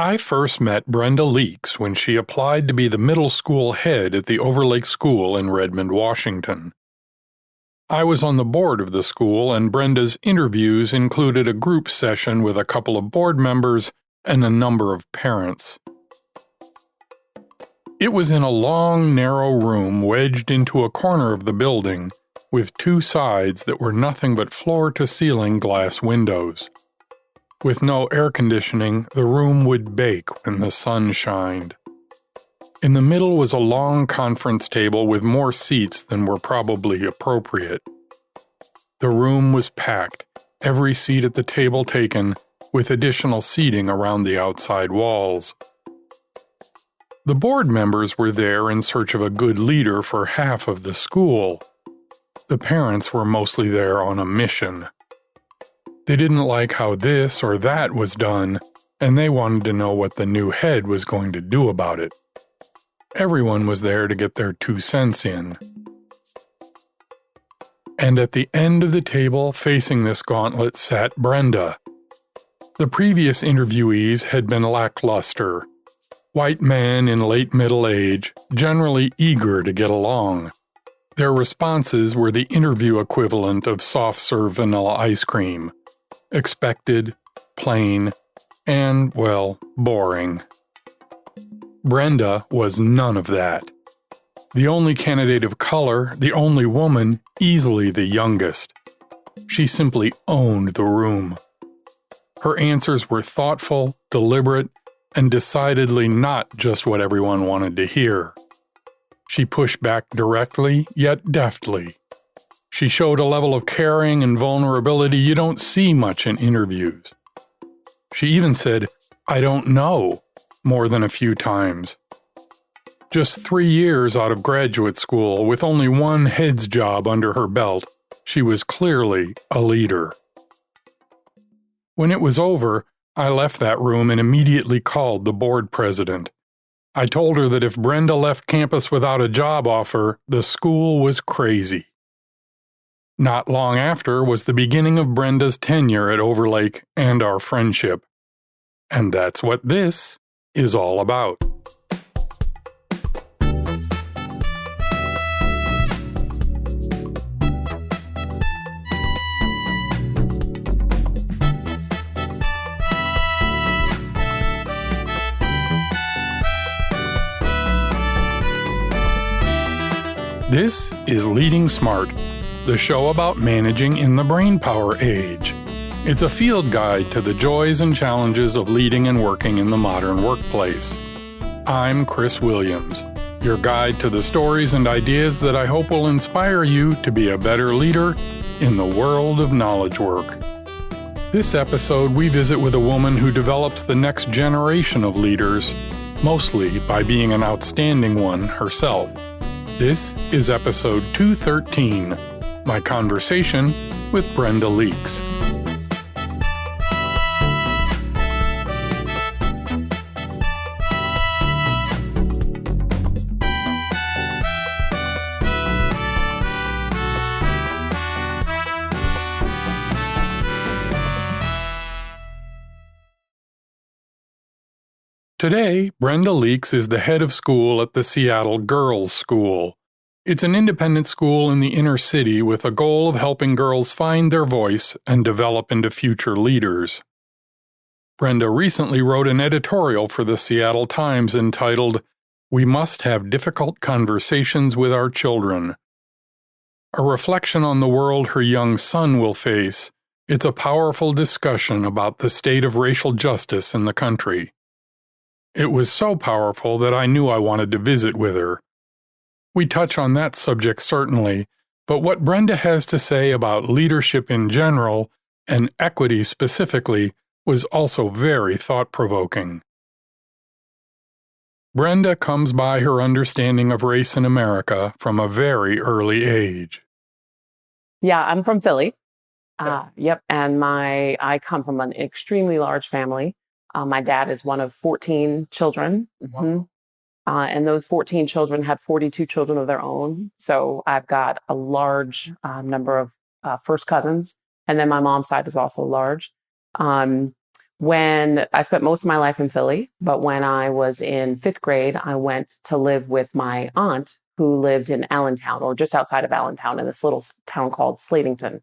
I first met Brenda Leaks when she applied to be the middle school head at the Overlake School in Redmond, Washington. I was on the board of the school, and Brenda's interviews included a group session with a couple of board members and a number of parents. It was in a long, narrow room wedged into a corner of the building, with two sides that were nothing but floor-to-ceiling glass windows. With no air conditioning, the room would bake when the sun shined. In the middle was a long conference table with more seats than were probably appropriate. The room was packed, every seat at the table taken, with additional seating around the outside walls. The board members were there in search of a good leader for half of the school. The parents were mostly there on a mission. They didn't like how this or that was done, and they wanted to know what the new head was going to do about it. Everyone was there to get their 2 cents in. And at the end of the table, facing this gauntlet, sat Brenda. The previous interviewees had been lackluster. White men in late middle age, generally eager to get along. Their responses were the interview equivalent of soft-serve vanilla ice cream. Expected, plain, and, well, boring. Brenda was none of that. The only candidate of color, the only woman, easily the youngest. She simply owned the room. Her answers were thoughtful, deliberate, and decidedly not just what everyone wanted to hear. She pushed back directly, yet deftly. She showed a level of caring and vulnerability you don't see much in interviews. She even said, "I don't know," more than a few times. Just 3 years out of graduate school, with only one head's job under her belt, she was clearly a leader. When it was over, I left that room and immediately called the board president. I told her that if Brenda left campus without a job offer, the school was crazy. Not long after was the beginning of Brenda's tenure at Overlake and our friendship. And that's what this is all about. This is Leading Smart, the show about managing in the brainpower age. It's a field guide to the joys and challenges of leading and working in the modern workplace. I'm Chris Williams, your guide to the stories and ideas that I hope will inspire you to be a better leader in the world of knowledge work. This episode, we visit with a woman who develops the next generation of leaders, mostly by being an outstanding one herself. This is episode 213, my conversation with Brenda Leaks. Today, Brenda Leaks is the head of school at the Seattle Girls' School. It's an independent school in the inner city with a goal of helping girls find their voice and develop into future leaders. Brenda recently wrote an editorial for the Seattle Times entitled, "We Must Have Difficult Conversations with Our Children." A reflection on the world her young son will face, it's a powerful discussion about the state of racial justice in the country. It was so powerful that I knew I wanted to visit with her. We touch on that subject certainly, but what Brenda has to say about leadership in general and equity specifically was also very thought-provoking. Brenda comes by her understanding of race in America from a very early age. Yeah, I'm from Philly. And I come from an extremely large family. My dad is one of 14 children. Mm-hmm. And those 14 children had 42 children of their own. So I've got a large number of first cousins. And then my mom's side is also large. when I spent most of my life in Philly, but when I was in fifth grade, I went to live with my aunt who lived in Allentown, or just outside of Allentown, in this little town called Slatington.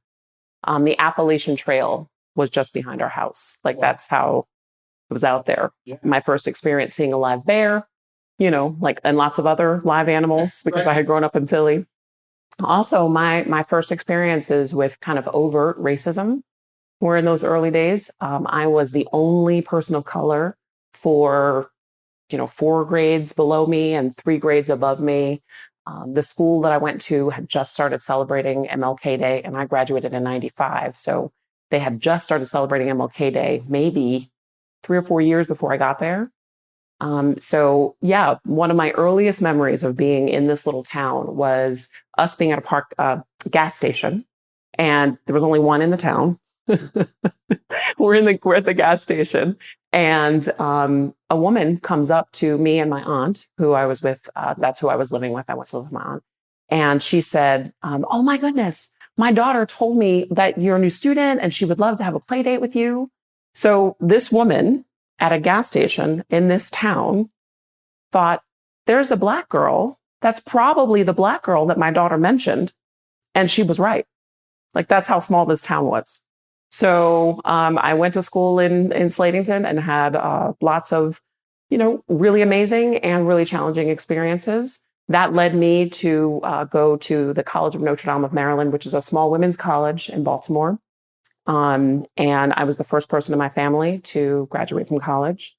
The Appalachian Trail was just behind our house. Like, that's how it was out there. Yeah. My first experience seeing a live bear, like, and lots of other live animals, because I had grown up in Philly. Also, my first experiences with kind of overt racism were in those early days. I was the only person of color for, 4 grades below me and 3 grades above me. The school that I went to had just started celebrating MLK Day, and I graduated in 95. So they had just started celebrating MLK Day, maybe 3 or 4 years before I got there. So yeah, one of my earliest memories of being in this little town was us being at a gas station, and there was only one in the town. We're at the gas station, and a woman comes up to me and my aunt, who I was with. That's who I was living with. I went to live with my aunt, and she said, "Oh my goodness, my daughter told me that you're a new student, and she would love to have a play date with you." So this woman at a gas station in this town thought, there's a Black girl. That's probably the Black girl that my daughter mentioned. And she was right. Like, that's how small this town was. So I went to school in Slatington and had lots of, really amazing and really challenging experiences. That led me to go to the College of Notre Dame of Maryland, which is a small women's college in Baltimore. And I was the first person in my family to graduate from college.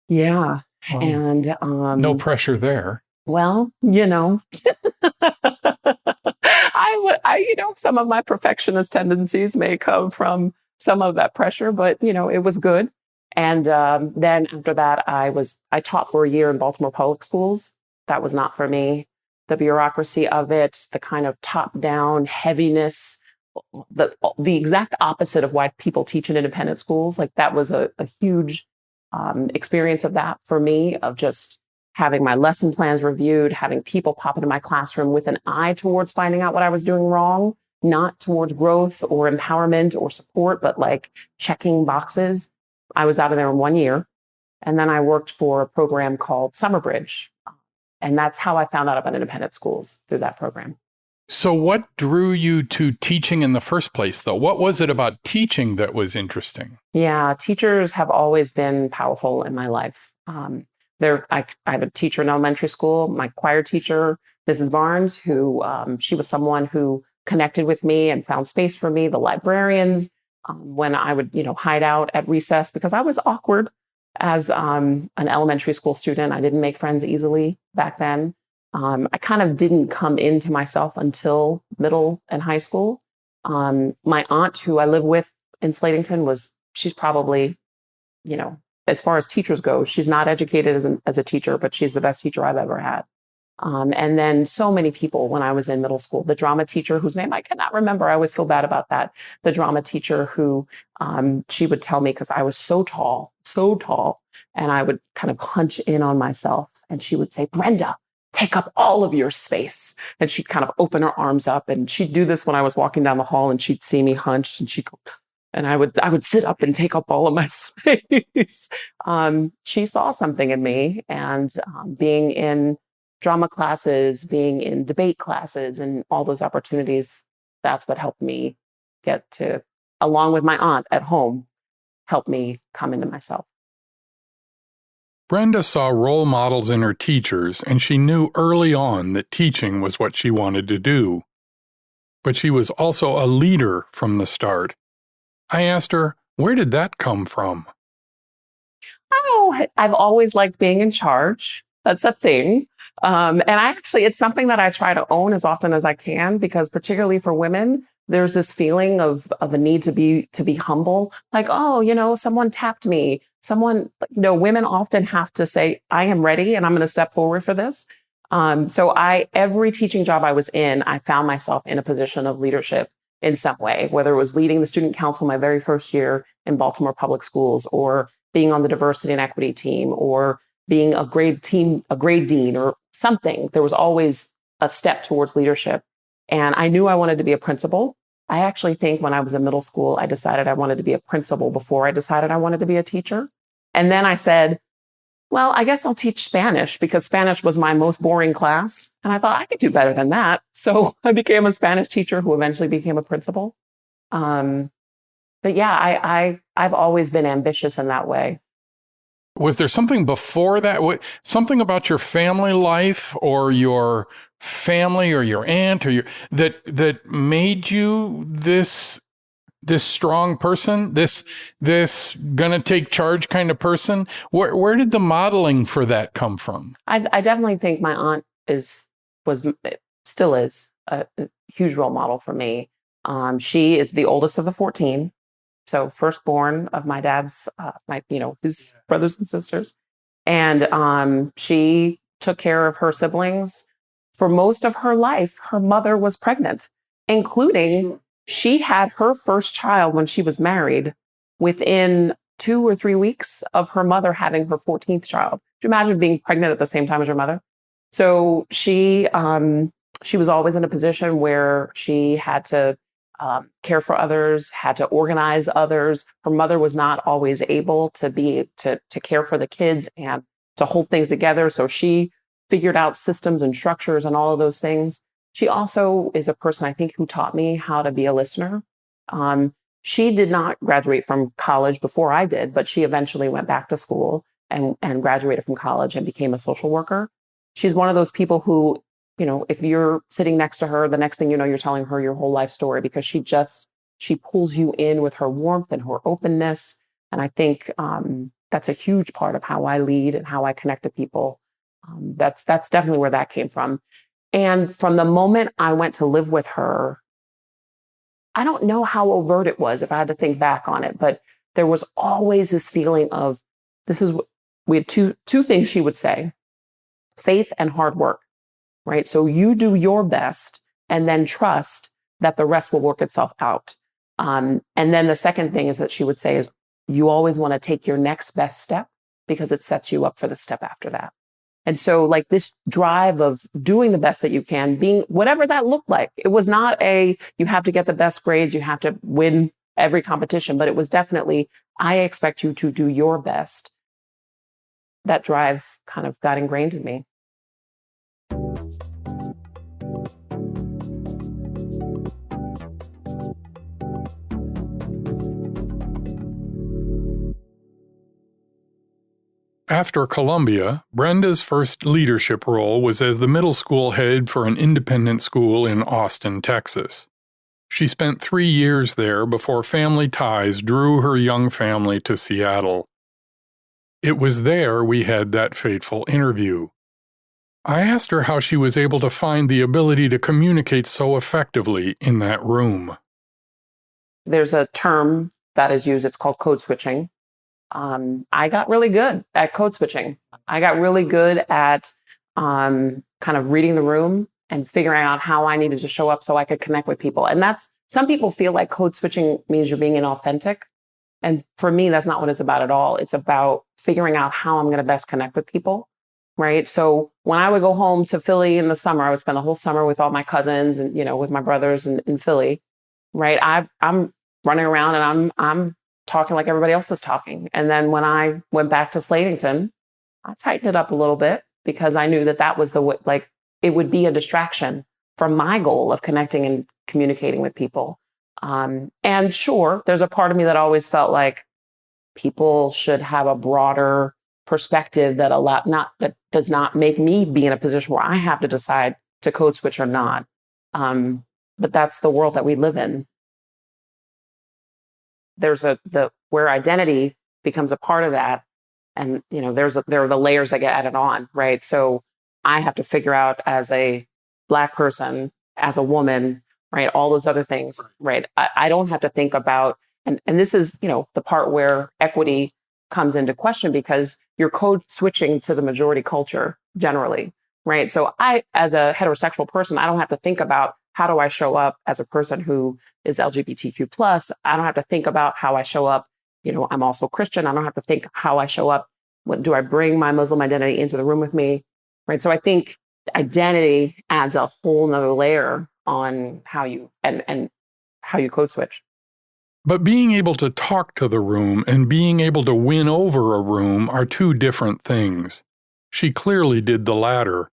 Yeah. And no pressure there. Well, some of my perfectionist tendencies may come from some of that pressure, but it was good. And then after that, I taught for a year in Baltimore public schools. That was not for me. The bureaucracy of it, the kind of top-down heaviness, the exact opposite of why people teach in independent schools. Like, that was a huge experience of that for me, of just having my lesson plans reviewed, having people pop into my classroom with an eye towards finding out what I was doing wrong, not towards growth or empowerment or support, but like checking boxes. I was out of there in 1 year. And then I worked for a program called Summer Bridge. And that's how I found out about independent schools, through that program. So what drew you to teaching in the first place, though? What was it about teaching that was interesting? Yeah, teachers have always been powerful in my life. I have a teacher in elementary school, my choir teacher, Mrs. Barnes, who she was someone who connected with me and found space for me. The librarians, when I would, hide out at recess, because I was awkward as an elementary school student. I didn't make friends easily back then. I kind of didn't come into myself until middle and high school. My aunt, who I live with in Slatington, she's probably, as far as teachers go, she's not educated as a teacher, but she's the best teacher I've ever had. And then so many people when I was in middle school, the drama teacher, whose name I cannot remember, I always feel bad about that. The drama teacher who she would tell me, because I was so tall, and I would kind of hunch in on myself, and she would say, "Brenda, take up all of your space." And she'd kind of open her arms up, and she'd do this when I was walking down the hall, and she'd see me hunched, and she'd go, and I would sit up and take up all of my space. She saw something in me, and being in drama classes, being in debate classes, and all those opportunities, that's what helped me get to, along with my aunt at home, helped me come into myself. Brenda saw role models in her teachers, and she knew early on that teaching was what she wanted to do. But she was also a leader from the start. I asked her, where did that come from? Oh, I've always liked being in charge. That's a thing. And it's something that I try to own as often as I can, because particularly for women, there's this feeling of a need to be humble. Like, oh, someone tapped me. Women often have to say, I am ready and I'm going to step forward for this. So every teaching job I was in, I found myself in a position of leadership in some way, whether it was leading the student council my very first year in Baltimore public schools, or being on the diversity and equity team, or being a grade dean or something. There was always a step towards leadership. And I knew I wanted to be a principal I actually think when I was in middle school, I decided I wanted to be a principal before I decided I wanted to be a teacher. And then I said, well, I guess I'll teach Spanish because Spanish was my most boring class. And I thought I could do better than that. So I became a Spanish teacher who eventually became a principal. But yeah, I've always been ambitious in that way. Was there something before that? Something about your family life or your family or your aunt or that made you this strong person, this gonna take charge kind of person? Where did the modeling for that come from? I definitely think my aunt still is a huge role model for me. She is the oldest of the 14. So firstborn of my dad's, his brothers and sisters. And she took care of her siblings for most of her life. Her mother was pregnant, including she had her first child when she was married within 2 or 3 weeks of her mother having her 14th child. Could you imagine being pregnant at the same time as your mother? So she was always in a position where she had to care for others, had to organize others. Her mother was not always able to care for the kids and to hold things together. So she figured out systems and structures and all of those things. She also is a person, I think, who taught me how to be a listener. She did not graduate from college before I did, but she eventually went back to school and graduated from college and became a social worker. She's one of those people who, if you're sitting next to her, the next thing you know, you're telling her your whole life story because she pulls you in with her warmth and her openness. And I think that's a huge part of how I lead and how I connect to people. That's definitely where that came from. And from the moment I went to live with her, I don't know how overt it was if I had to think back on it, but there was always this feeling of we had two things she would say: faith and hard work. Right? So you do your best and then trust that the rest will work itself out. And then the second thing is that she would say is you always want to take your next best step because it sets you up for the step after that. And so like this drive of doing the best that you can, being whatever that looked like. It was not you have to get the best grades, you have to win every competition, but it was definitely, I expect you to do your best. That drive kind of got ingrained in me. After Columbia, Brenda's first leadership role was as the middle school head for an independent school in Austin, Texas. She spent 3 years there before family ties drew her young family to Seattle. It was there we had that fateful interview. I asked her how she was able to find the ability to communicate so effectively in that room. There's a term that is used, it's called code switching. I got really good at code switching. I got really good at kind of reading the room and figuring out how I needed to show up so I could connect with people. And some people feel like code switching means you're being inauthentic. And for me, that's not what it's about at all. It's about figuring out how I'm going to best connect with people. Right. So when I would go home to Philly in the summer, I would spend the whole summer with all my cousins and, with my brothers in Philly. Right. I'm running around and I'm talking like everybody else is talking. And then when I went back to Slatington, I tightened it up a little bit because I knew that was it would be a distraction from my goal of connecting and communicating with people. And sure, there's a part of me that always felt like people should have a broader perspective that does not make me be in a position where I have to decide to code switch or not. But that's the world that we live in. There's where identity becomes a part of that. And, there are the layers that get added on, right? So I have to figure out as a Black person, as a woman, right? All those other things, right? I don't have to think about, and this is, the part where equity comes into question because you're code switching to the majority culture generally, right? So I, as a heterosexual person, I don't have to think about how do I show up as a person who is LGBTQ plus. I don't have to think about how I show up. I'm also Christian. I don't have to think how I show up. What do I bring my Muslim identity into the room with me? Right. So I think identity adds a whole nother layer on how you and how you code switch. But being able to talk to the room and being able to win over a room are two different things. She clearly did the latter.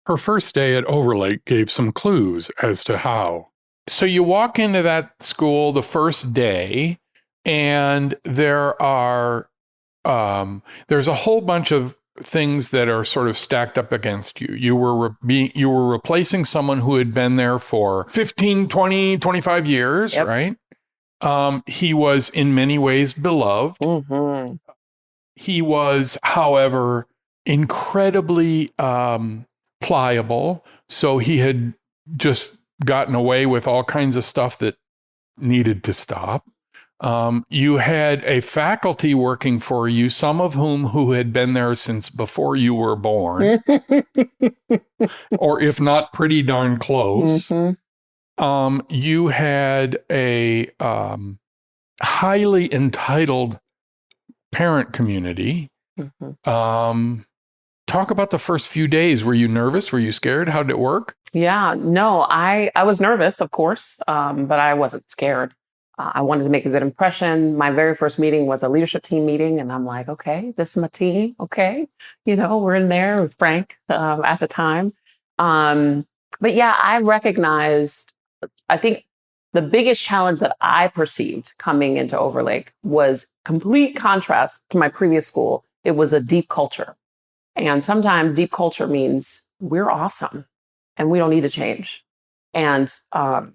Her first day at Overlake gave some clues as to how. So you walk into that school the first day, and there's a whole bunch of things that are sort of stacked up against you. You were replacing someone who had been there for 15, 20, 25 years, Yep. right? He was in many ways beloved. Mm-hmm. He was, however, incredibly pliable. So he had just gotten away with all kinds of stuff that needed to stop. You had a faculty working for you, some of who had been there since before you were born, or if not pretty darn close. Mm-hmm. You had a highly entitled parent community. Mm-hmm. Talk about the first few days. Were you nervous? Were you scared? How did it work? Yeah, no, I was nervous, of course, but I wasn't scared. I wanted to make a good impression. My very first meeting was a leadership team meeting, and I'm like, okay, this is my team. Okay, we're in there with Frank at the time. But yeah, I recognized, I think the biggest challenge that I perceived coming into Overlake was complete contrast to my previous school. It was a deep culture. And sometimes deep culture means we're awesome and we don't need to change. And that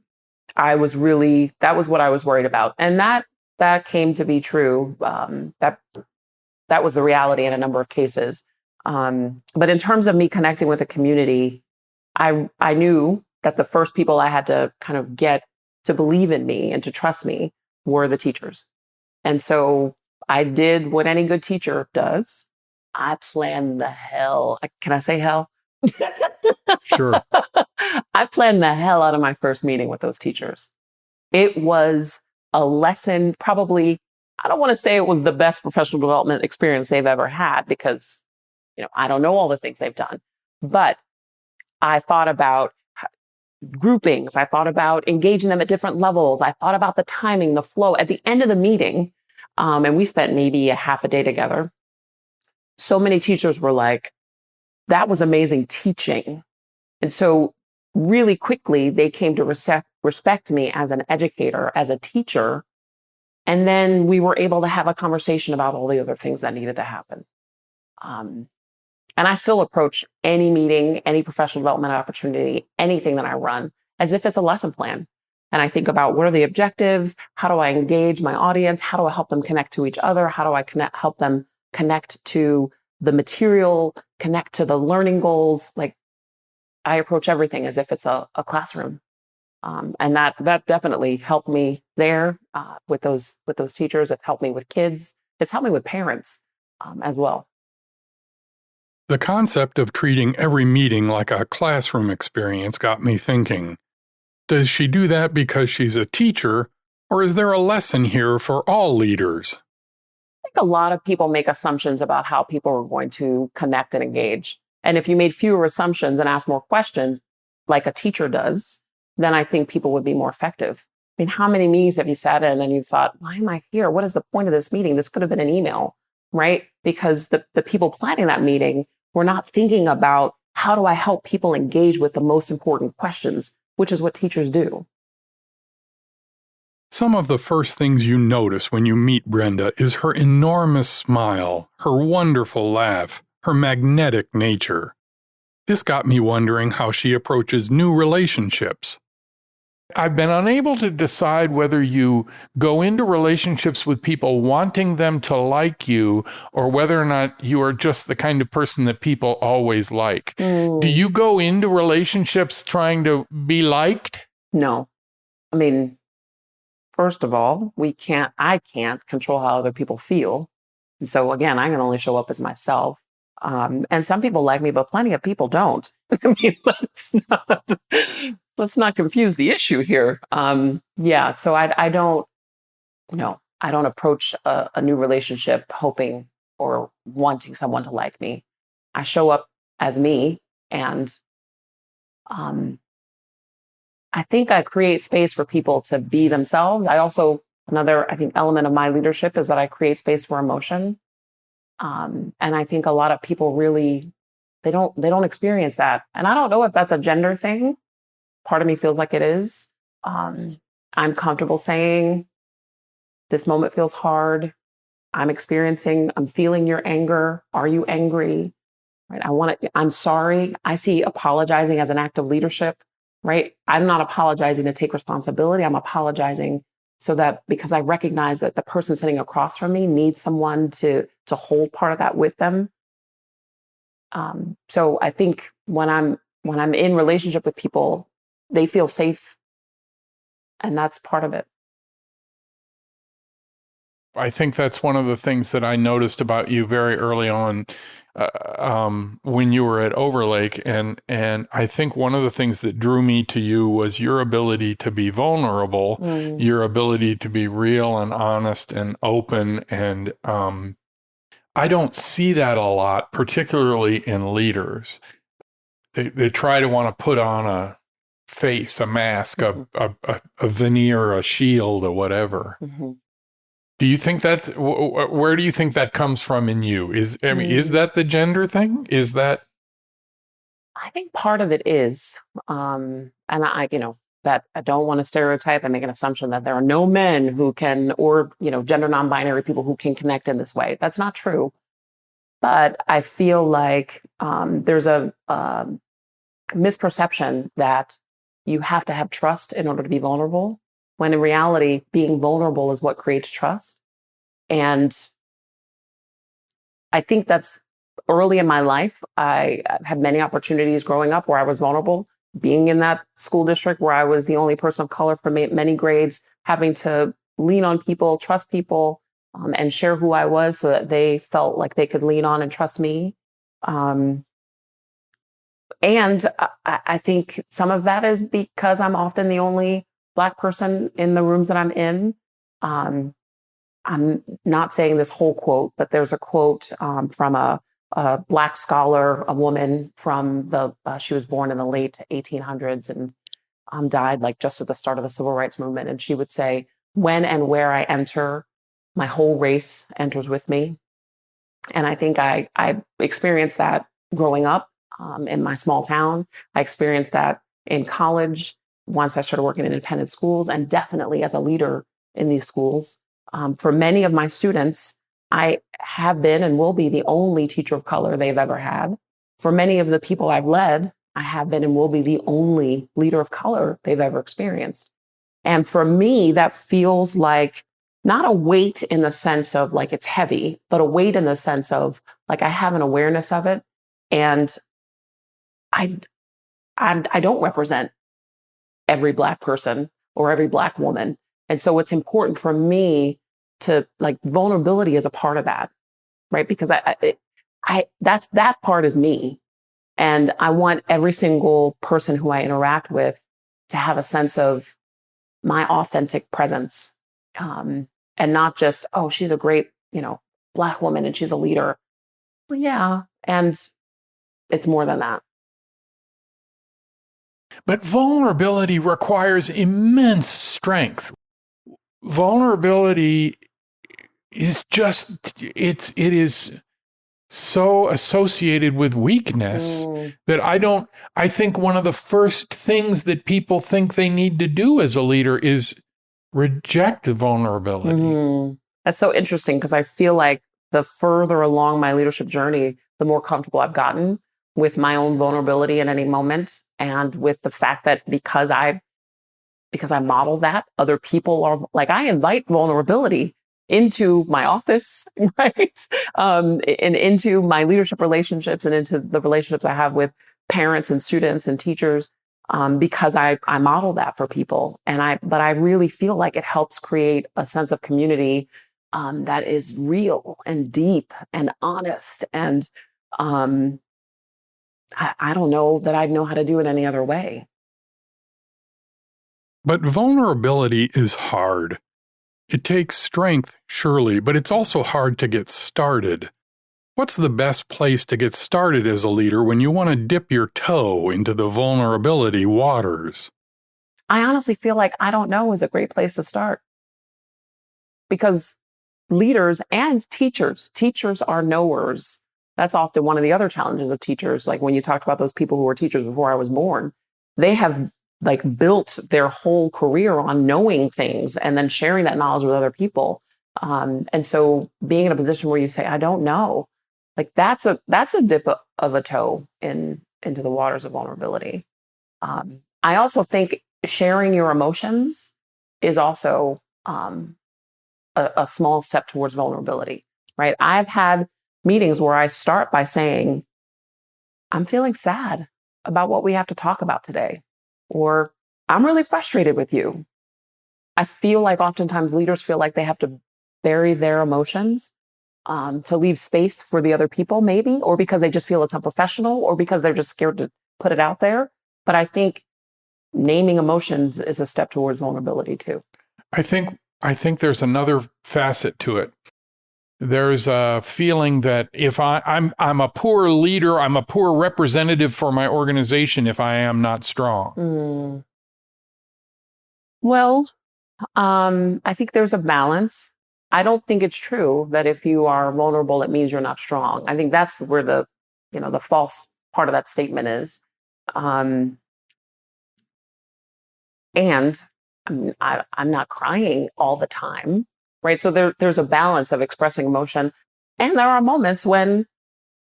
was what I was worried about. And that came to be true. That was the reality in a number of cases. But in terms of me connecting with the community, I knew that the first people I had to kind of get to believe in me and to trust me were the teachers. And so I did what any good teacher does. I planned the hell. Can I say hell? Sure. I planned the hell out of my first meeting with those teachers. It was a lesson, probably, I don't want to say it was the best professional development experience they've ever had because, I don't know all the things they've done, but I thought about groupings. I thought about engaging them at different levels. I thought about the timing, the flow. At the end of the meeting, and we spent maybe a half a day together, so many teachers were like, that was amazing teaching. And so really quickly, they came to respect me as an educator, as a teacher. And then we were able to have a conversation about all the other things that needed to happen. And I still approach any meeting, any professional development opportunity, anything that I run as if it's a lesson plan. And I think about what are the objectives? How do I engage my audience? How do I help them connect to each other? How do I help them connect to the material, connect to the learning goals? Like I approach everything as if it's a classroom. And that definitely helped me there with those teachers. It helped me with kids. It's helped me with parents as well. The concept of treating every meeting like a classroom experience got me thinking. Does she do that because she's a teacher, or is there a lesson here for all leaders? I think a lot of people make assumptions about how people are going to connect and engage. And if you made fewer assumptions and asked more questions, like a teacher does, then I think people would be more effective. I mean, how many meetings have you sat in and you thought, why am I here? What is the point of this meeting? This could have been an email, right? Because the people planning that meeting were not thinking about how do I help people engage with the most important questions, which is what teachers do. Some of the first things you notice when you meet Brenda is her enormous smile, her wonderful laugh, her magnetic nature. This got me wondering how she approaches new relationships. I've been unable to decide whether you go into relationships with people wanting them to like you or whether or not you are just the kind of person that people always like. Do you go into relationships trying to be liked? No. I mean, first of all, I can't control how other people feel. And so again, I can only show up as myself. And some people like me, but plenty of people don't. I mean, let's not confuse the issue here. So I don't approach a new relationship hoping or wanting someone to like me. I show up as me, and I I think I create space for people to be themselves. Another, I think, element of my leadership is that I create space for emotion. And I think a lot of people really, they don't experience that. And I don't know if that's a gender thing. Part of me feels like it is. I'm comfortable saying, this moment feels hard. I'm feeling your anger. Are you angry? Right. I'm sorry. I see apologizing as an act of leadership, right? I'm not apologizing to take responsibility. I'm apologizing so that because I recognize that the person sitting across from me needs someone to hold part of that with them. So I think when I'm in relationship with people, they feel safe, and that's part of it. I think that's one of the things that I noticed about you very early on when you were at Overlake. And I think one of the things that drew me to you was your ability to be vulnerable, your ability to be real and honest and open. And I don't see that a lot, particularly in leaders. They try to want to put on a face, a mask, a veneer, a shield, or whatever. Do you think where do you think that comes from in you? Is that the gender thing? Is that? I think part of it is, and that I don't want to stereotype and make an assumption that there are no men who can, or, gender non-binary people who can connect in this way. That's not true. But I feel like there's a misperception that you have to have trust in order to be vulnerable, when in reality, being vulnerable is what creates trust. And I think that's early in my life. I had many opportunities growing up where I was vulnerable, being in that school district where I was the only person of color for many grades, having to lean on people, trust people, and share who I was so that they felt like they could lean on and trust me. And I think some of that is because I'm often the only Black person in the rooms that I'm in. I'm not saying this whole quote, but there's a quote from a Black scholar, a woman from she was born in the late 1800s and died like just at the start of the civil rights movement. And she would say, when and where I enter, my whole race enters with me. And I think I experienced that growing up in my small town. I experienced that in college once I started working in independent schools, and definitely as a leader in these schools. For many of my students, I have been and will be the only teacher of color they've ever had. For many of the people I've led, I have been and will be the only leader of color they've ever experienced. And for me, that feels like not a weight in the sense of like it's heavy, but a weight in the sense of like I have an awareness of it. And I don't represent every Black person or every Black woman. And so it's important for me to like vulnerability is a part of that, right? Because that part is me. And I want every single person who I interact with to have a sense of my authentic presence. And not just, oh, she's a great, Black woman and she's a leader. Well, yeah. And it's more than that. But vulnerability requires immense strength. Vulnerability is it is so associated with weakness that I think one of the first things that people think they need to do as a leader is reject vulnerability. That's so interesting, because I feel like the further along my leadership journey, the more comfortable I've gotten with my own vulnerability in any moment, and with the fact that because I model that, other people are like, I invite vulnerability into my office, right? And into my leadership relationships and into the relationships I have with parents and students and teachers, because I model that for people. But I really feel like it helps create a sense of community that is real and deep and honest. And I don't know that I'd know how to do it any other way. But vulnerability is hard. It takes strength, surely, but it's also hard to get started. What's the best place to get started as a leader when you want to dip your toe into the vulnerability waters? I honestly feel like I don't know is a great place to start, because leaders and teachers are knowers. That's often one of the other challenges of teachers. Like when you talked about those people who were teachers before I was born, they have like built their whole career on knowing things and then sharing that knowledge with other people. And so being in a position where you say, I don't know, like that's a dip of a toe into the waters of vulnerability. I also think sharing your emotions is also a small step towards vulnerability, right? I've had meetings where I start by saying, I'm feeling sad about what we have to talk about today, or I'm really frustrated with you. I feel like oftentimes leaders feel like they have to bury their emotions to leave space for the other people, maybe, or because they just feel it's unprofessional, or because they're just scared to put it out there. But I think naming emotions is a step towards vulnerability too. I think there's another facet to it. There's a feeling that if I'm a poor leader, I'm a poor representative for my organization if I am not strong. Well, I think there's a balance. I don't think it's true that if you are vulnerable, it means you're not strong. I think that's where the false part of that statement is. And I'm not crying all the time, right? So there's a balance of expressing emotion. And there are moments when,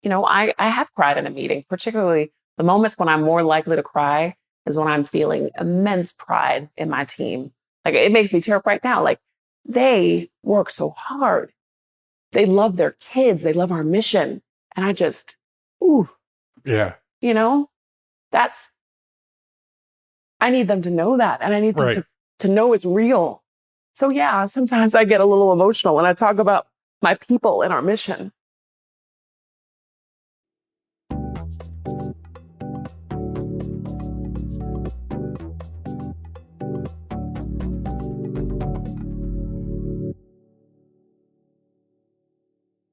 I have cried in a meeting, particularly the moments when I'm more likely to cry is when I'm feeling immense pride in my team. Like it makes me tear up right now. Like they work so hard. They love their kids. They love our mission. And I just, ooh, Yeah. I need them to know that. And I need them Right. to know it's real. So yeah, sometimes I get a little emotional when I talk about my people and our mission.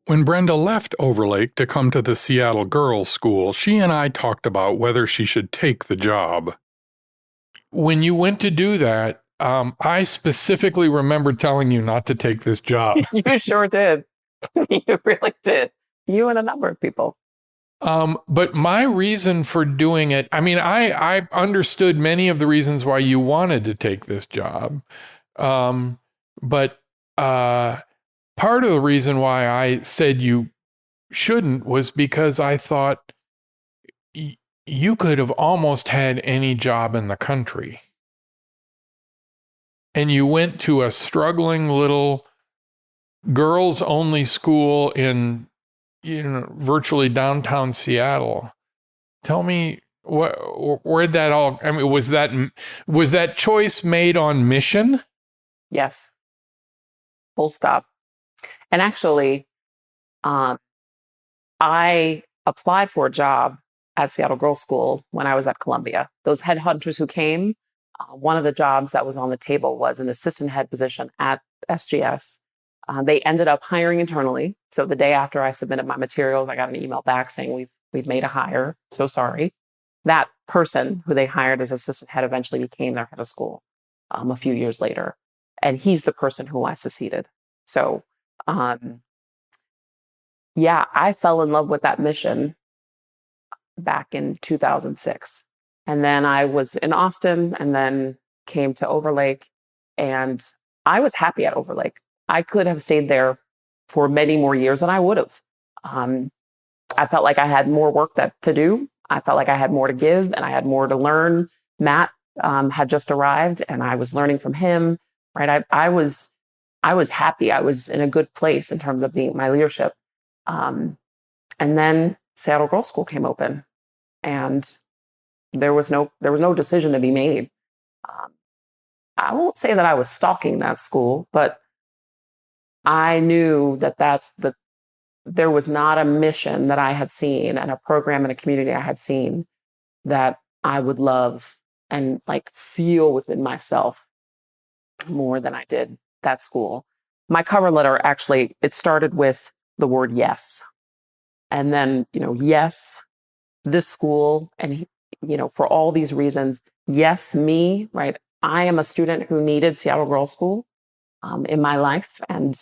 When Brenda left Overlake to come to the Seattle Girls' School, she and I talked about whether she should take the job. When you went to do that, I specifically remember telling you not to take this job. You sure did. You really did. You and a number of people. But my reason for doing it, I mean, I understood many of the reasons why you wanted to take this job. But part of the reason why I said you shouldn't was because I thought you could have almost had any job in the country. And you went to a struggling little girls only school in virtually downtown Seattle. Tell me where'd that all, I mean, was that choice made on mission? Yes. Full stop. And actually, I applied for a job at Seattle Girls School when I was at Columbia. Those headhunters who came, one of the jobs that was on the table was an assistant head position at SGS. They ended up hiring internally. So the day after I submitted my materials, I got an email back saying we've made a hire. So sorry. That person who they hired as assistant head eventually became their head of school a few years later. And he's the person who I succeeded. So yeah, I fell in love with that mission back in 2006. And then I was in Austin and then came to Overlake. And I was happy at Overlake. I could have stayed there for many more years than I would have. I felt like I had more work to do. I felt like I had more to give and I had more to learn. Matt had just arrived and I was learning from him, right? I was happy. I was in a good place in terms of my leadership. And then Seattle Girls School came open and there was no decision to be made. I won't say that I was stalking that school, but I knew that there was not a mission that I had seen and a program and a community I had seen that I would love and like feel within myself more than I did that school. My cover letter actually, it started with the word yes. And then, yes, this school and, for all these reasons, yes, me, right? I am a student who needed Seattle Girls School in my life. And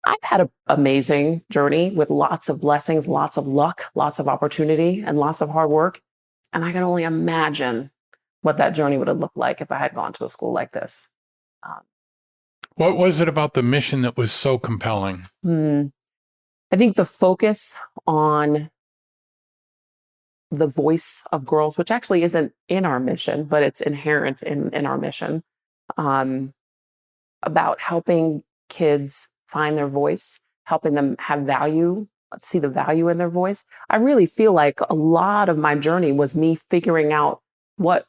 I've had an amazing journey with lots of blessings, lots of luck, lots of opportunity, and lots of hard work. And I can only imagine what that journey would have looked like if I had gone to a school like this. What was it about the mission that was so compelling? I think the focus on the voice of girls, which actually isn't in our mission, but it's inherent in our mission, about helping kids find their voice, helping them have value, see the value in their voice. I really feel like a lot of my journey was me figuring out what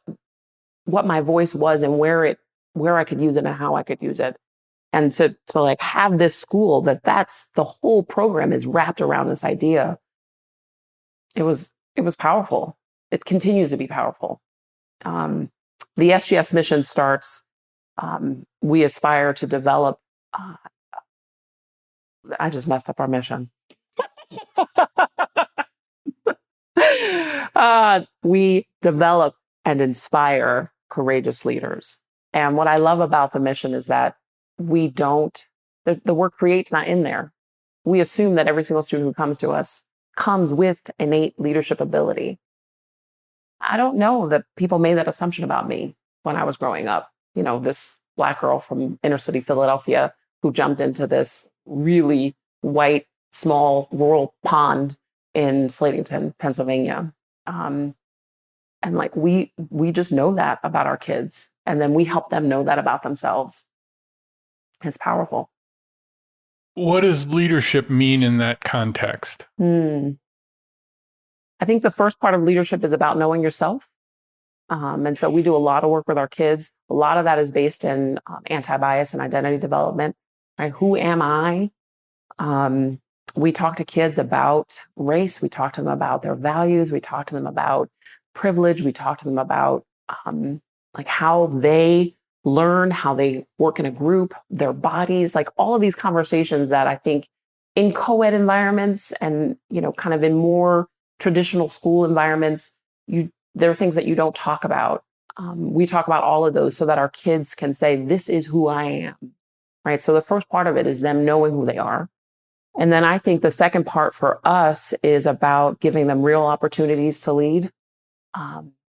my voice was and where I could use it and how I could use it. And to like have this school that's the whole program is wrapped around this idea. It was powerful. It continues to be powerful. The SGS mission starts, we aspire to develop, I just messed up our mission. We develop and inspire courageous leaders. And what I love about the mission is that we don't, the word create's not in there. We assume that every single student who comes to us comes with innate leadership ability. I don't know that people made that assumption about me when I was growing up. This Black girl from inner city Philadelphia who jumped into this really white, small rural pond in Slatington, Pennsylvania. And like, we just know that about our kids. And then we help them know that about themselves. It's powerful. What does leadership mean in that context? I think the first part of leadership is about knowing yourself. And so we do a lot of work with our kids. A lot of that is based in anti-bias and identity development. Right? Who am I? We talk to kids about race. We talk to them about their values. We talk to them about privilege. We talk to them about like how they learn, how they work in a group, their bodies, like all of these conversations that I think in co-ed environments and, kind of in more traditional school environments, there are things that you don't talk about. We talk about all of those so that our kids can say, this is who I am, right? So the first part of it is them knowing who they are. And then I think the second part for us is about giving them real opportunities to lead.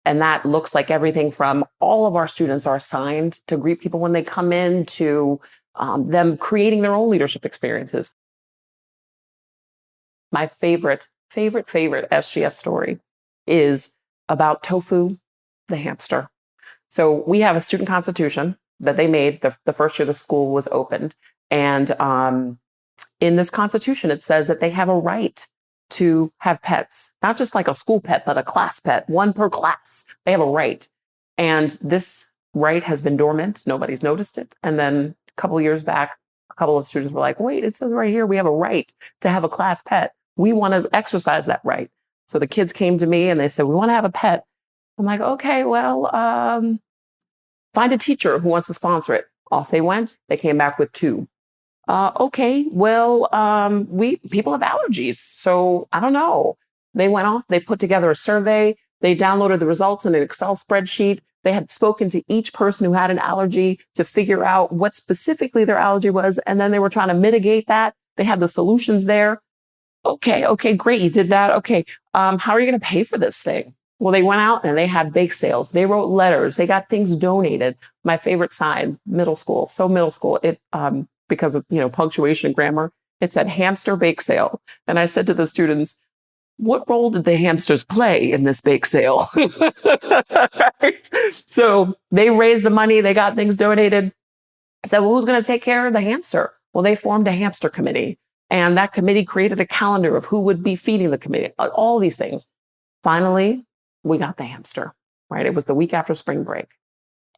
And that looks like everything from all of our students are assigned to greet people when they come in to them creating their own leadership experiences. My favorite SGS story is about Tofu, the hamster. So we have a student constitution that they made the first year the school was opened. And in this constitution, it says that they have a right to have pets, not just like a school pet, but a class pet, one per class. They have a right. And this right has been dormant. Nobody's noticed it. And then a couple of years back, a couple of students were like, wait, it says right here, we have a right to have a class pet. We want to exercise that right. So the kids came to me and they said, we want to have a pet. I'm like, okay, well, find a teacher who wants to sponsor it. Off they went. They came back with 2. Okay, well, people have allergies, so I don't know. They went off, they put together a survey, they downloaded the results in an Excel spreadsheet. They had spoken to each person who had an allergy to figure out what specifically their allergy was, and then they were trying to mitigate that. They had the solutions there. Okay, great, you did that. Okay, how are you going to pay for this thing? Well, they went out and they had bake sales. They wrote letters. They got things donated. My favorite sign, middle school. So middle school, because of punctuation and grammar, it said hamster bake sale. And I said to the students, what role did the hamsters play in this bake sale? Right? So they raised the money, they got things donated. I said, well, who's going to take care of the hamster? Well, they formed a hamster committee. And that committee created a calendar of who would be feeding the committee, all these things. Finally, we got the hamster, right? It was the week after spring break.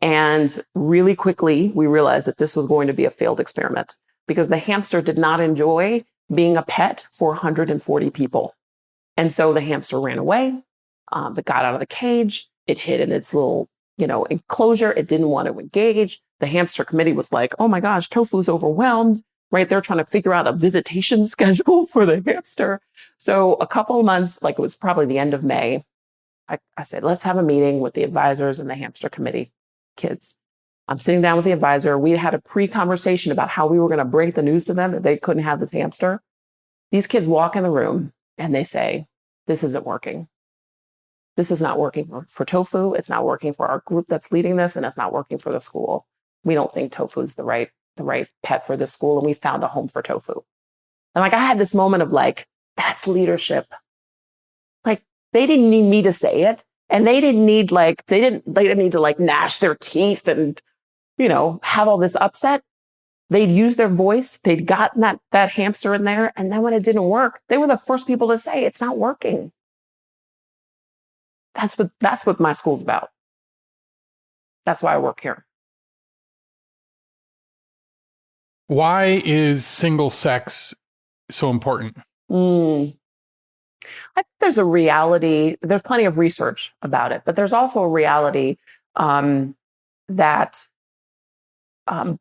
And really quickly, we realized that this was going to be a failed experiment because the hamster did not enjoy being a pet for 140 people. And so the hamster ran away. It got out of the cage. It hid in its little, enclosure. It didn't want to engage. The hamster committee was like, oh my gosh, Tofu's overwhelmed, right? They're trying to figure out a visitation schedule for the hamster. So a couple of months, like it was probably the end of May, I said, let's have a meeting with the advisors and the hamster committee. kids. I'm sitting down with the advisor. We had a pre-conversation about how we were going to break the news to them that they couldn't have this hamster. These kids walk in the room and they say, this isn't working. This is not working for Tofu. It's not working for our group that's leading this, and it's not working for the school. We don't think Tofu is the right pet for this school, and we found a home for Tofu. And like I had this moment of like, that's leadership. Like they didn't need me to say it, and they didn't need to like gnash their teeth and have all this upset. They'd use their voice. They'd gotten that hamster in there, and then when it didn't work, they were the first people to say it's not working. That's what my school's about. That's why I work here. Why is single sex so important? I think there's a reality. There's plenty of research about it, but there's also a reality that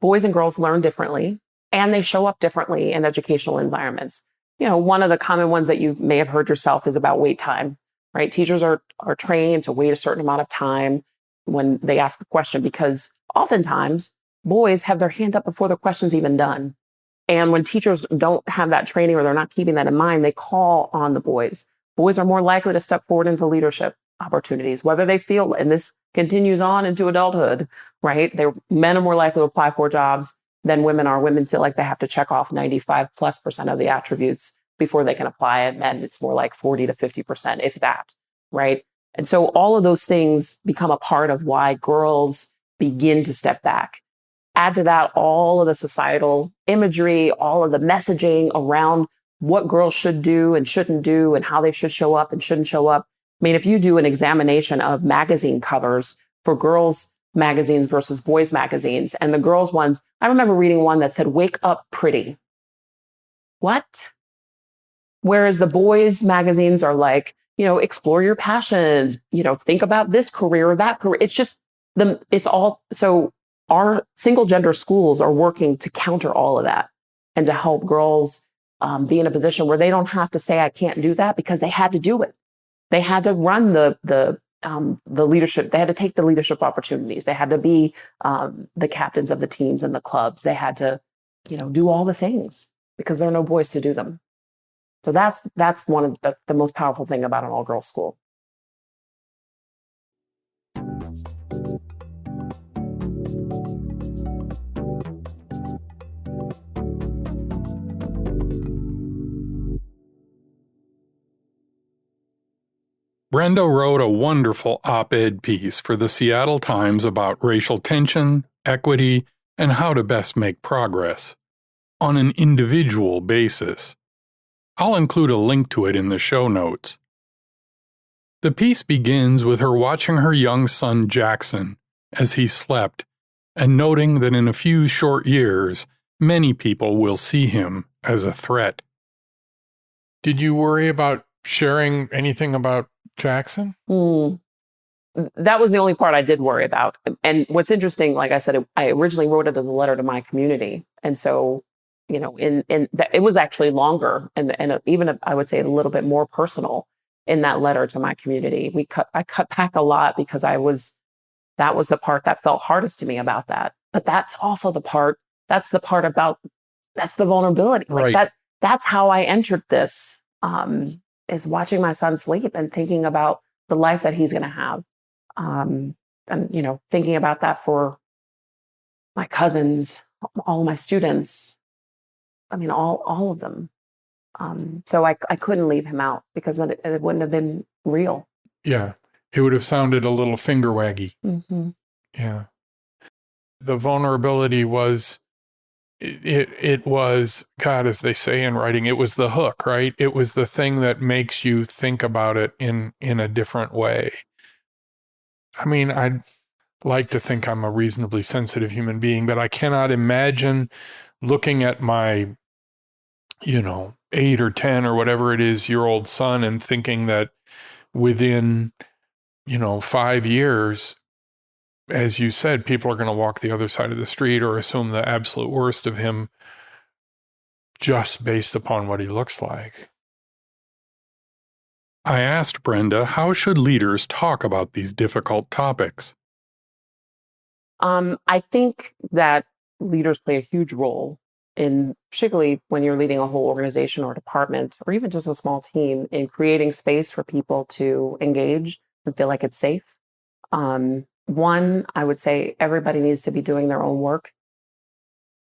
boys and girls learn differently, and they show up differently in educational environments. One of the common ones that you may have heard yourself is about wait time. Right? Teachers are trained to wait a certain amount of time when they ask a question, because oftentimes boys have their hand up before the question's even done. And when teachers don't have that training, or they're not keeping that in mind, they call on the boys. Boys are more likely to step forward into leadership opportunities, whether they feel, and this continues on into adulthood, right? Men are more likely to apply for jobs than women are. Women feel like they have to check off 95+% of the attributes before they can apply it. Men, it's more like 40 to 50%, if that, right? And so all of those things become a part of why girls begin to step back. Add to that all of the societal imagery, all of the messaging around what girls should do and shouldn't do, and how they should show up and shouldn't show up. I mean, if you do an examination of magazine covers for girls' magazines versus boys' magazines, and the girls' ones, I remember reading one that said, "Wake up pretty." What? Whereas the boys' magazines are like, explore your passions, think about this career or that career. It's just it's all. So our single gender schools are working to counter all of that and to help girls be in a position where they don't have to say, I can't do that, because they had to do it. They had to run the leadership. They had to take the leadership opportunities. They had to be the captains of the teams and the clubs. They had to, do all the things because there are no boys to do them. So that's one of the most powerful thing about an all-girls school. Brenda wrote a wonderful op-ed piece for the Seattle Times about racial tension, equity, and how to best make progress on an individual basis. I'll include a link to it in the show notes. The piece begins with her watching her young son Jackson as he slept, and noting that in a few short years, many people will see him as a threat. Did you worry about sharing anything about Jackson? That was the only part I did worry about. And what's interesting, like I said, I originally wrote it as a letter to my community. And so, it was actually longer and even, I would say, a little bit more personal in that letter to my community. I cut back a lot because that was the part that felt hardest to me about that. But that's also the part that's the vulnerability. Right. Like that's how I entered this, is watching my son sleep and thinking about the life that he's going to have. And, thinking about that for my cousins, all my students. I mean, all of them. So I couldn't leave him out because then it wouldn't have been real. Yeah. It would have sounded a little finger waggy. Mm-hmm. Yeah. The vulnerability was, it was, God, as they say in writing, it was the hook, right? It was the thing that makes you think about it in a different way. I mean, I'd like to think I'm a reasonably sensitive human being, but I cannot imagine looking at my, 8 or 10 or whatever it is, year old son and thinking that within, 5 years, as you said, people are going to walk the other side of the street or assume the absolute worst of him just based upon what he looks like. I asked Brenda how should leaders talk about these difficult topics. I think that leaders play a huge role in, particularly when you're leading a whole organization or department, or even just a small team, in creating space for people to engage and feel like it's safe. One, I would say everybody needs to be doing their own work.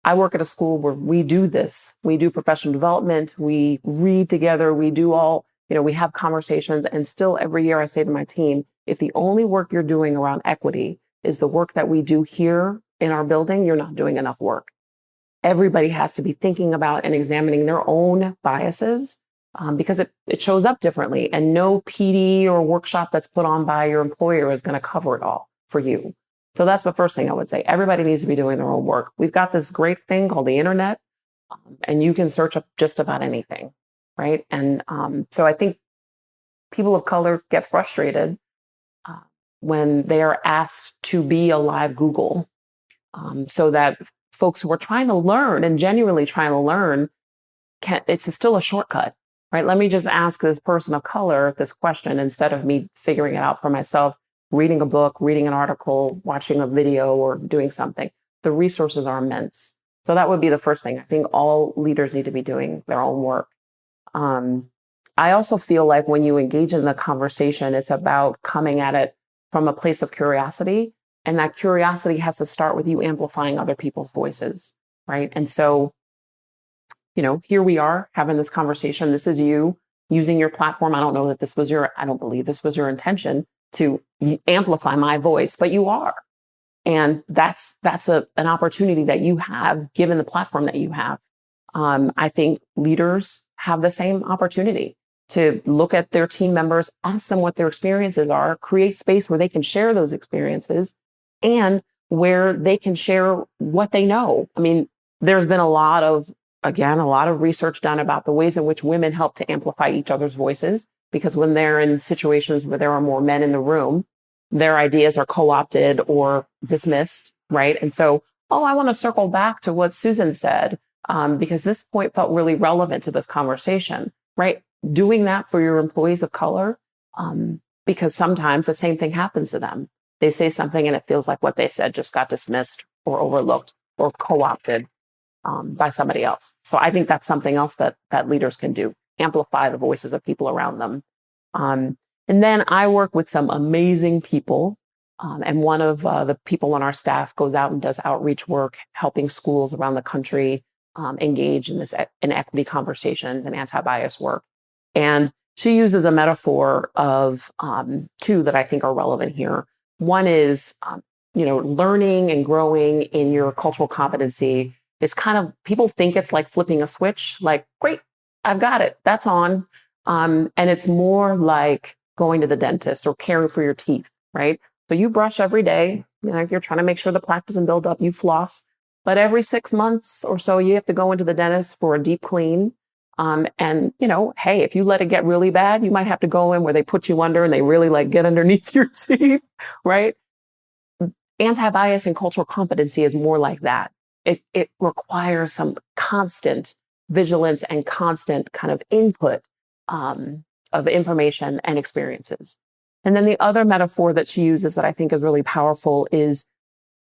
I work at a school where we do this. We do professional development. We read together. We do all, we have conversations. And still every year I say to my team, if the only work you're doing around equity is the work that we do here in our building, you're not doing enough work. Everybody has to be thinking about and examining their own biases because it shows up differently. And no PD or workshop that's put on by your employer is going to cover it all for you. So that's the first thing I would say. Everybody needs to be doing their own work. We've got this great thing called the internet, and you can search up just about anything, right? And so I think people of color get frustrated when they are asked to be a live Google, so that folks who are trying to learn and genuinely trying to learn, it's still a shortcut, right? Let me just ask this person of color this question instead of me figuring it out for myself, reading a book, reading an article, watching a video, or doing something. The resources are immense. So that would be the first thing. I think all leaders need to be doing their own work. I also feel like when you engage in the conversation, it's about coming at it from a place of curiosity. And that curiosity has to start with you amplifying other people's voices, right? And so, here we are having this conversation. This is you using your platform. I don't believe this was your intention to amplify my voice, but you are. And that's an opportunity that you have given the platform that you have. I think leaders have the same opportunity to look at their team members, ask them what their experiences are, create space where they can share those experiences and where they can share what they know. I mean, there's been a lot of research done about the ways in which women help to amplify each other's voices, because when they're in situations where there are more men in the room, their ideas are co-opted or dismissed, right? And so, I want to circle back to what Susan said, because this point felt really relevant to this conversation, right? Doing that for your employees of color, because sometimes the same thing happens to them. They say something and it feels like what they said just got dismissed or overlooked or co-opted by somebody else. So I think that's something else that leaders can do, amplify the voices of people around them. And then I work with some amazing people. And one of the people on our staff goes out and does outreach work, helping schools around the country engage in equity conversations and anti-bias work. And she uses a metaphor of two that I think are relevant here. One is, learning and growing in your cultural competency is kind of, people think it's like flipping a switch, like, great, I've got it, that's on. And it's more like going to the dentist or caring for your teeth, right? So you brush every day, you're trying to make sure the plaque doesn't build up, you floss. But every 6 months or so, you have to go into the dentist for a deep clean. And, hey, if you let it get really bad, you might have to go in where they put you under and they really get underneath your teeth, right? Anti-bias and cultural competency is more like that. It requires some constant vigilance and constant kind of input of information and experiences. And then the other metaphor that she uses that I think is really powerful is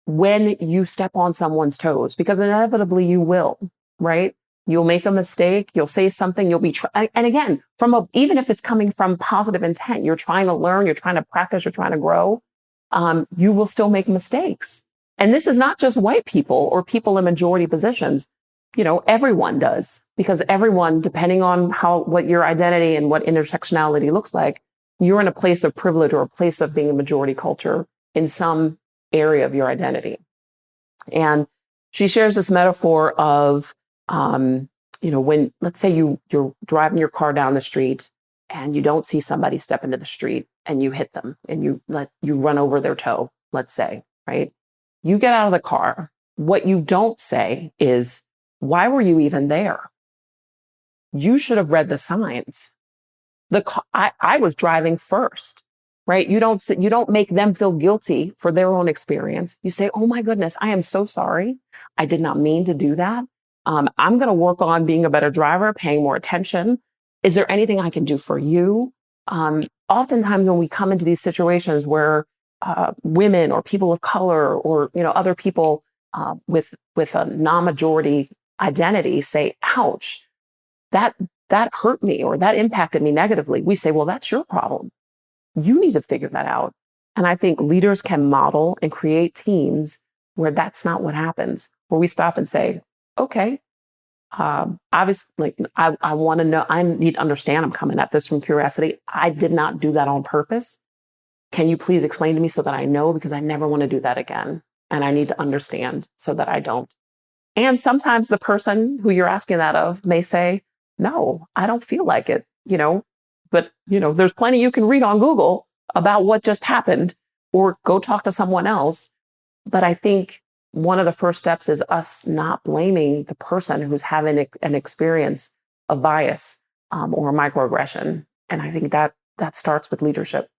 when you step on someone's toes, because inevitably you will, right? You'll make a mistake, you'll say something, you'll be, and again, even if it's coming from positive intent, you're trying to learn, you're trying to practice, you're trying to grow, you will still make mistakes. And this is not just white people or people in majority positions. Everyone does, because everyone, depending on what your identity and what intersectionality looks like, you're in a place of privilege or a place of being a majority culture in some area of your identity. And she shares this metaphor of, when, let's say you're driving your car down the street and you don't see somebody step into the street and you hit them and you run over their toe, let's say, right? You get out of the car. What you don't say is, why were you even there? You should have read the signs. I was driving first, right? You don't make them feel guilty for their own experience. You say, oh my goodness, I am so sorry. I did not mean to do that. I'm going to work on being a better driver, paying more attention. Is there anything I can do for you? Oftentimes when we come into these situations where women or people of color or, other people with a non-majority identity say, ouch, that hurt me or that impacted me negatively, we say, well, that's your problem. You need to figure that out. And I think leaders can model and create teams where that's not what happens, where we stop and say, okay, obviously, I want to know, I need to understand, I'm coming at this from curiosity. I did not do that on purpose. Can you please explain to me so that I know, because I never want to do that again. And I need to understand so that I don't. And sometimes the person who you're asking that of may say, no, I don't feel like it, but there's plenty you can read on Google about what just happened, or go talk to someone else. But I think one of the first steps is us not blaming the person who's having an experience of bias or microaggression. And I think that starts with leadership.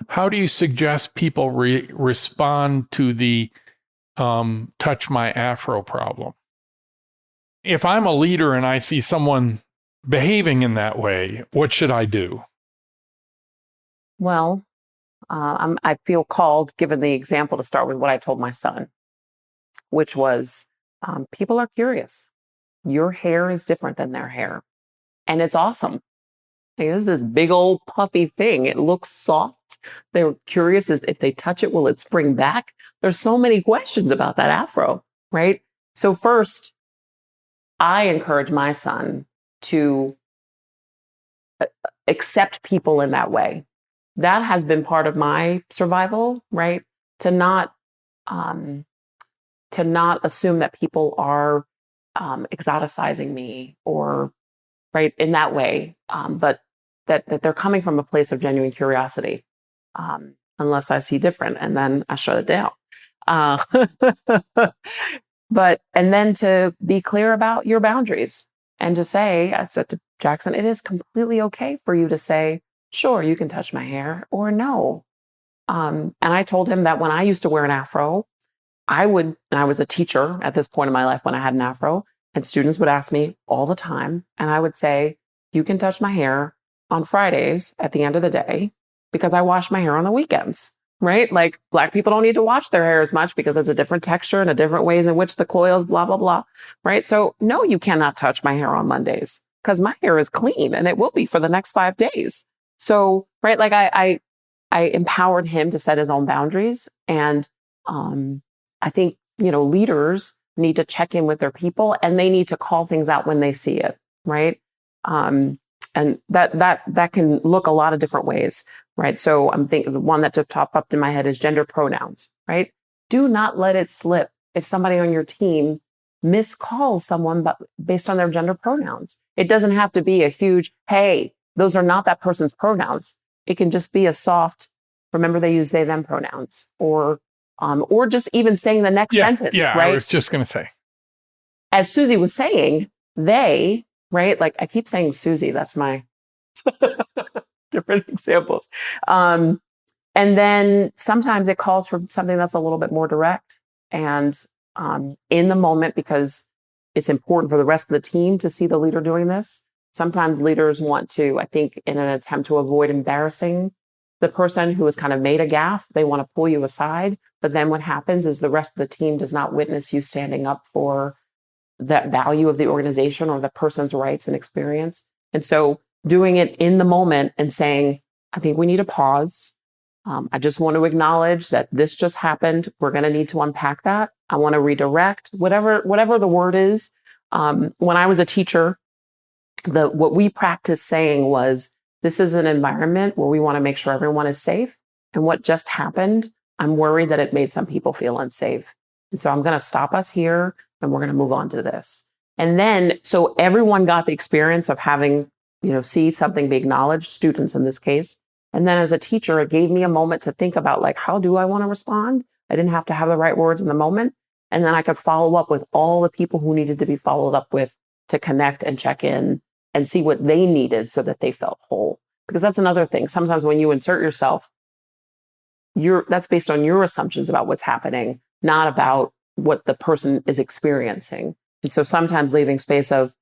How do you suggest people respond to the touch my afro problem? If I'm a leader and I see someone behaving in that way, what should I do? Well, I feel called, given the example, to start with what I told my son, which was people are curious. Your hair is different than their hair. And it's awesome. There's this big old puffy thing. It looks soft. They're curious as if they touch it, will it spring back? There's so many questions about that afro, right? So first, I encourage my son to accept people in that way. That has been part of my survival, right? To not assume that people are exoticizing me or right in that way, but that they're coming from a place of genuine curiosity, unless I see different, and then I shut it down. And then to be clear about your boundaries and to say, I said to Jackson, it is completely okay for you to say, sure, you can touch my hair, or no. And I told him that when I used to wear an afro, and I was a teacher at this point in my life when I had an afro, and students would ask me all the time, and I would say, you can touch my hair on Fridays at the end of the day because I wash my hair on the weekends, right? Like Black people don't need to wash their hair as much because it's a different texture and a different ways in which the coils, blah, blah, blah, right? So no, you cannot touch my hair on Mondays because my hair is clean and it will be for the next 5 days. So, right, like I empowered him to set his own boundaries. And I think, leaders need to check in with their people and they need to call things out when they see it, right? And that can look a lot of different ways, right? So I'm thinking the one that just popped up in my head is gender pronouns, right? Do not let it slip if somebody on your team miscalls someone based on their gender pronouns. It doesn't have to be a huge, hey, those are not that person's pronouns. It can just be a soft, remember they use they, them pronouns, or just even saying the next sentence, yeah, right? I was just going to say. As Susie was saying, they, right? Like I keep saying Susie, that's my different examples. And then sometimes it calls for something that's a little bit more direct and in the moment, because it's important for the rest of the team to see the leader doing this. Sometimes leaders want to, I think, in an attempt to avoid embarrassing the person who has kind of made a gaffe, they want to pull you aside. But then what happens is the rest of the team does not witness you standing up for that value of the organization or the person's rights and experience. And so doing it in the moment and saying, I think we need a pause. I just want to acknowledge that this just happened. We're going to need to unpack that. I want to redirect, whatever the word is. When I was a teacher, what we practiced saying was, this is an environment where we want to make sure everyone is safe. And what just happened, I'm worried that it made some people feel unsafe. And so I'm going to stop us here and we're going to move on to this. And then, so everyone got the experience of having, see something be acknowledged, students in this case. And then as a teacher, it gave me a moment to think about, like, how do I want to respond? I didn't have to have the right words in the moment. And then I could follow up with all the people who needed to be followed up with to connect and check in and see what they needed so that they felt whole. Because that's another thing. Sometimes when you insert yourself, that's based on your assumptions about what's happening, not about what the person is experiencing. And so sometimes leaving space of,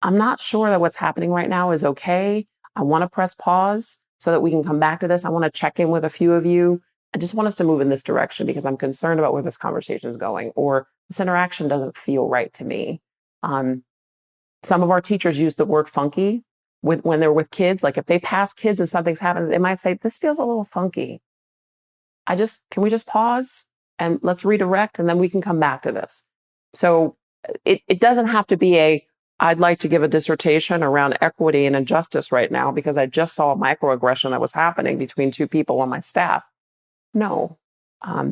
I'm not sure that what's happening right now is okay. I want to press pause. so that we can come back to this. I want to check in with a few of you. I just want us to move in this direction because I'm concerned about where this conversation is going, or this interaction doesn't feel right to me. Some of our teachers use the word funky when they're with kids. Like if they pass kids and something's happened, they might say, this feels a little funky. Can we just pause and let's redirect, and then we can come back to this. So it doesn't have to be I'd like to give a dissertation around equity and injustice right now because I just saw a microaggression that was happening between two people on my staff. No,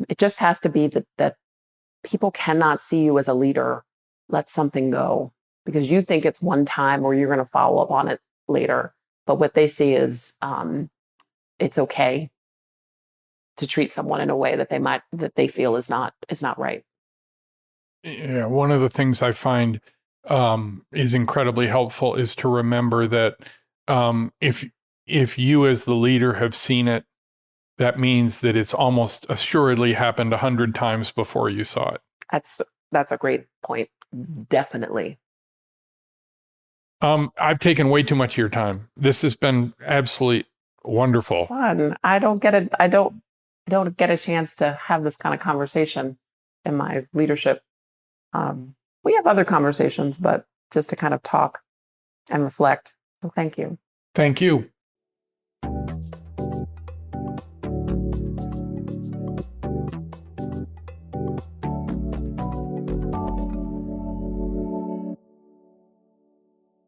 it just has to be that people cannot see you as a leader. Let something go because you think it's one time or you're going to follow up on it later. But what they see is it's okay to treat someone in a way that they feel is not right. Yeah, one of the things I find is incredibly helpful is to remember that if you as the leader have seen it, that means that it's almost assuredly happened 100 times before you saw it. That's a great point. Definitely. I've taken way too much of your time. This has been absolutely wonderful. It's fun. I don't get a chance to have this kind of conversation in my leadership. We have other conversations, but just to kind of talk and reflect. So thank you. Thank you.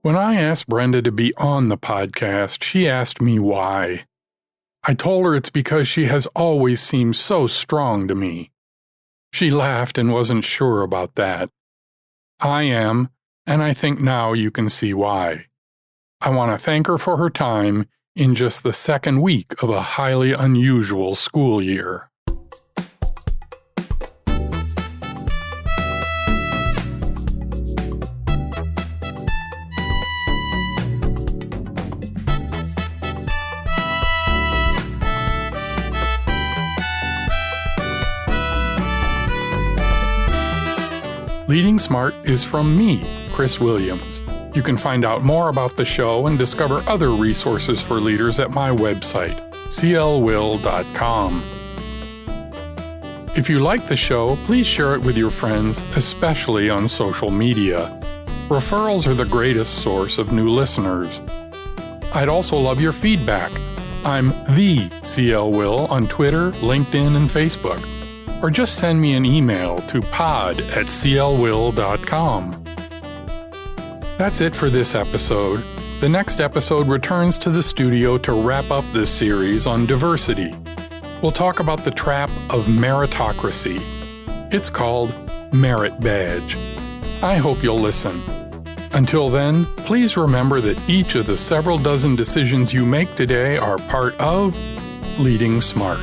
When I asked Brenda to be on the podcast, she asked me why. I told her it's because she has always seemed so strong to me. She laughed and wasn't sure about that. I am, and I think now you can see why. I want to thank her for her time in just the second week of a highly unusual school year. Leading Smart is from me, Chris Williams. You can find out more about the show and discover other resources for leaders at my website, clwill.com. If you like the show, please share it with your friends, especially on social media. Referrals are the greatest source of new listeners. I'd also love your feedback. I'm the CL Will on Twitter, LinkedIn, and Facebook. Or just send me an email to pod@clwill.com. That's it for this episode. The next episode returns to the studio to wrap up this series on diversity. We'll talk about the trap of meritocracy. It's called Merit Badge. I hope you'll listen. Until then, please remember that each of the several dozen decisions you make today are part of Leading Smart.